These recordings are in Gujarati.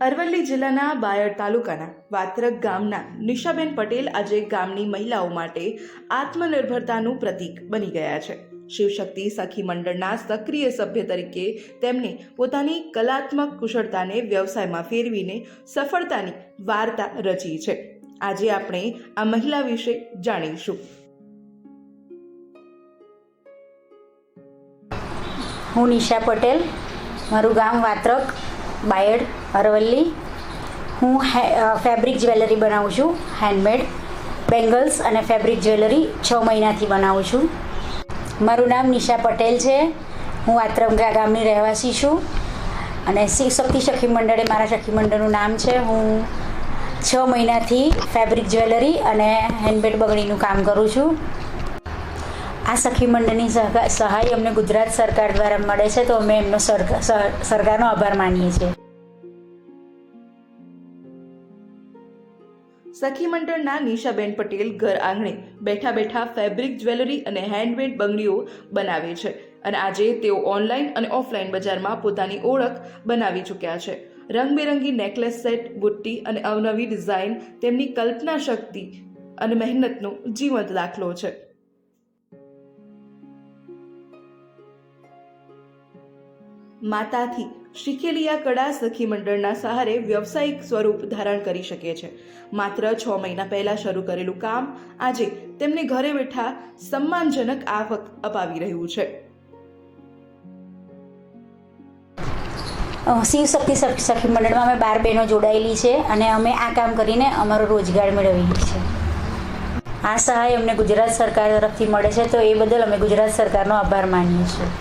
અરવલ્લી જિલ્લાના બાયડ તાલુકાના વાત્રક ગામના નિશાબેન પટેલ આજે ગામની મહિલાઓ માટે આત્મનિર્ભરતાનું પ્રતીક બની ગયા છે. શિવશક્તિ સખી મંડળના સક્રિય સભ્ય તરીકે તેમને પોતાની કલાત્મક કુશળતાને વ્યવસાયમાં ફેરવીને સફળતાની વાર્તા રચી છે. આજે આપણે આ મહિલા વિશે જાણીશું. હું નિશા પટેલ, મારું ગામ વાત્રક, બાયડ, અરવલ્લી. હું ફેબ્રિક જ્વેલરી બનાવું છું, હેન્ડમેડ બેંગલ્સ અને ફેબ્રિક જ્વેલરી 6 મહિનાથી બનાવું છું. મારું નામ નિશા પટેલ છે. હું વાત્રક ગામની રહેવાસી છું અને શિવશક્તિ સખી મંડળ એ મારા સખી મંડળનું નામ છે. હું 6 મહિનાથી ફેબ્રિક જ્વેલરી અને હેન્ડમેડ બંગડીનું કામ કરું છું. આ સખી મંડળની સહાય અમને ગુજરાત સરકાર દ્વારા મળે છે, તો અમે એમનો સરકારનો આભાર માનીએ છીએ. સખી મંડળના નિશાબેન પટેલ ઘર આંગણે બેઠા બેઠા ફેબ્રિક જ્વેલરી અને હેન્ડમેડ બંગડીઓ બનાવે છે અને આજે તેઓ ઓનલાઈન અને ઓફલાઈન બજારમાં પોતાની ઓળખ બનાવી ચૂક્યા છે. રંગબેરંગી નેકલેસ સેટ, બુટ્ટી અને અવનવી ડિઝાઇન તેમની કલ્પના શક્તિ અને મહેનતનો જીવંત દાખલો છે. માતાથી શીખેલી આ કળા સખી મંડળના સહારે વ્યવસાયિક સ્વરૂપ ધારણ કરી શકે છે. માત્ર 6 મહિના પહેલા શરૂ કરેલું કામ આજે તેમને ઘરે બેઠા સન્માનજનક આવક અપાવી રહ્યું છે. શિવશક્તિ સખી મંડળમાં અમે 12 બહેનો જોડાયેલી છે અને અમે આ કામ કરીને અમારો રોજગાર મેળવીએ છીએ. આ સહાય અમને ગુજરાત સરકાર તરફથી મળે છે, તો એ બદલ અમે ગુજરાત સરકારનો આભાર માનીએ છીએ.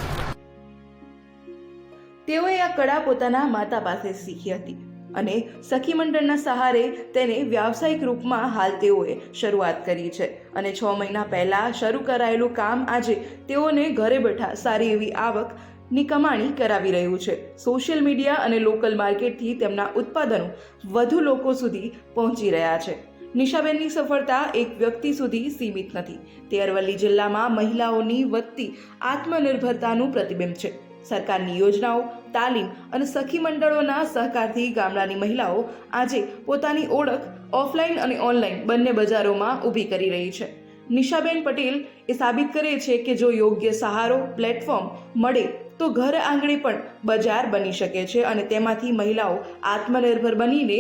તેઓએ આ કળા પોતાના માતા પાસે શીખી હતી અને સખી મંડળના સહારે તેને વ્યાવસાયિક રૂપમાં હાલ તેઓએ શરૂઆત કરી છે અને 6 મહિના પહેલા શરૂ કરાયેલું કામ આજે તેઓને ઘરે બેઠા સારી એવી આવકની કમાણી કરાવી રહ્યું છે. સોશિયલ મીડિયા અને લોકલ માર્કેટથી તેમના ઉત્પાદનો વધુ લોકો સુધી પહોંચી રહ્યા છે. નિશાબેનની સફળતા એક વ્યક્તિ સુધી સીમિત નથી, તે અરવલ્લી જિલ્લામાં મહિલાઓની વધતી આત્મનિર્ભરતાનું પ્રતિબિંબ છે. સરકારની યોજનાઓ, તાલીમ અને સખી મંડળોના સહકારથી ગામડાની મહિલાઓ આજે પોતાની ઓળખ ઓફલાઈન અને ઓનલાઈન બંને બજારોમાં ઊભી કરી રહી છે. નિશાબેન પટેલ એ સાબિત કરે છે કે જો યોગ્ય સહારો, પ્લેટફોર્મ મળે તો ઘર આંગણે પણ બજાર બની શકે છે અને તેમાંથી મહિલાઓ આત્મનિર્ભર બનીને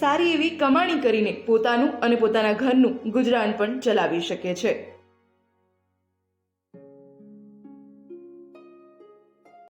સારી એવી કમાણી કરીને પોતાનું અને પોતાના ઘરનું ગુજરાન પણ ચલાવી શકે છે.